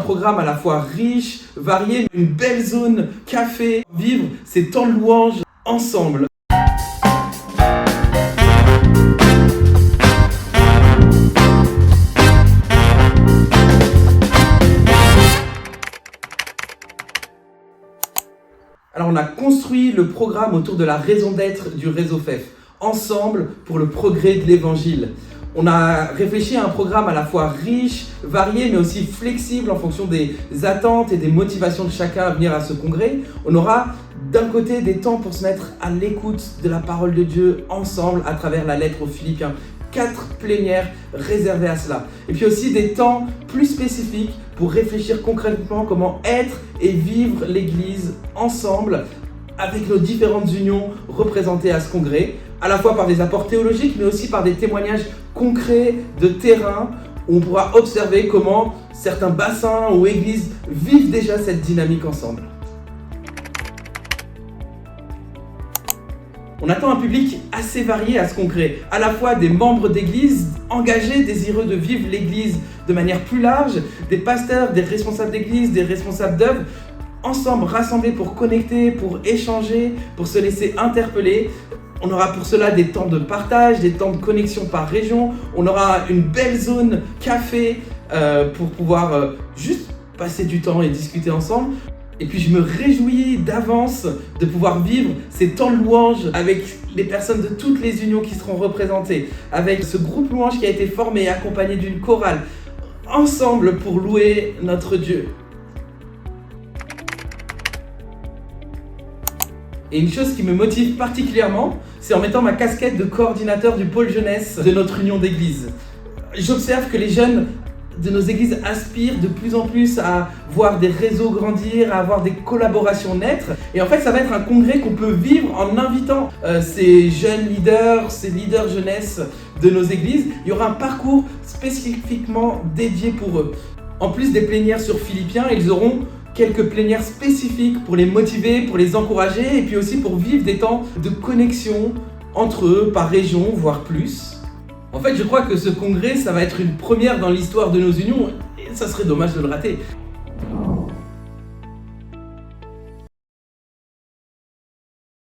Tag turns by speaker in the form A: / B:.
A: programme à la fois riche, varié, une belle zone café, vivre ces temps de louange ensemble. Alors on a construit le programme autour de la raison d'être du réseau FEF, ensemble pour le progrès de l'évangile. On a réfléchi à un programme à la fois riche, varié, mais aussi flexible en fonction des attentes et des motivations de chacun à venir à ce congrès. On aura d'un côté des temps pour se mettre à l'écoute de la parole de Dieu ensemble à travers la lettre aux Philippiens. 4 plénières réservées à cela. Et puis aussi des temps plus spécifiques pour réfléchir concrètement comment être et vivre l'Église ensemble avec nos différentes unions représentées à ce congrès, à la fois par des apports théologiques, mais aussi par des témoignages concrets de terrain où on pourra observer comment certains bassins ou églises vivent déjà cette dynamique ensemble. On attend un public assez varié à ce congrès, à la fois des membres d'église engagés, désireux de vivre l'église de manière plus large, des pasteurs, des responsables d'église, des responsables d'œuvre, ensemble rassemblés pour connecter, pour échanger, pour se laisser interpeller. On aura pour cela des temps de partage, des temps de connexion par région. On aura une belle zone café pour pouvoir juste passer du temps et discuter ensemble. Et puis je me réjouis d'avance de pouvoir vivre ces temps de louange avec les personnes de toutes les unions qui seront représentées, avec ce groupe louange qui a été formé et accompagné d'une chorale, ensemble pour louer notre Dieu. Et une chose qui me motive particulièrement, c'est en mettant ma casquette de coordinateur du pôle jeunesse de notre union d'église. J'observe que les jeunes de nos églises aspirent de plus en plus à voir des réseaux grandir, à avoir des collaborations naître. Et en fait, ça va être un congrès qu'on peut vivre en invitant ces jeunes leaders, ces leaders jeunesse de nos églises. Il y aura un parcours spécifiquement dédié pour eux. En plus des plénières sur Philippiens, ils auront quelques plénières spécifiques pour les motiver, pour les encourager et puis aussi pour vivre des temps de connexion entre eux par région, voire plus. En fait, je crois que ce congrès, ça va être une première dans l'histoire de nos unions et ça serait dommage de le rater.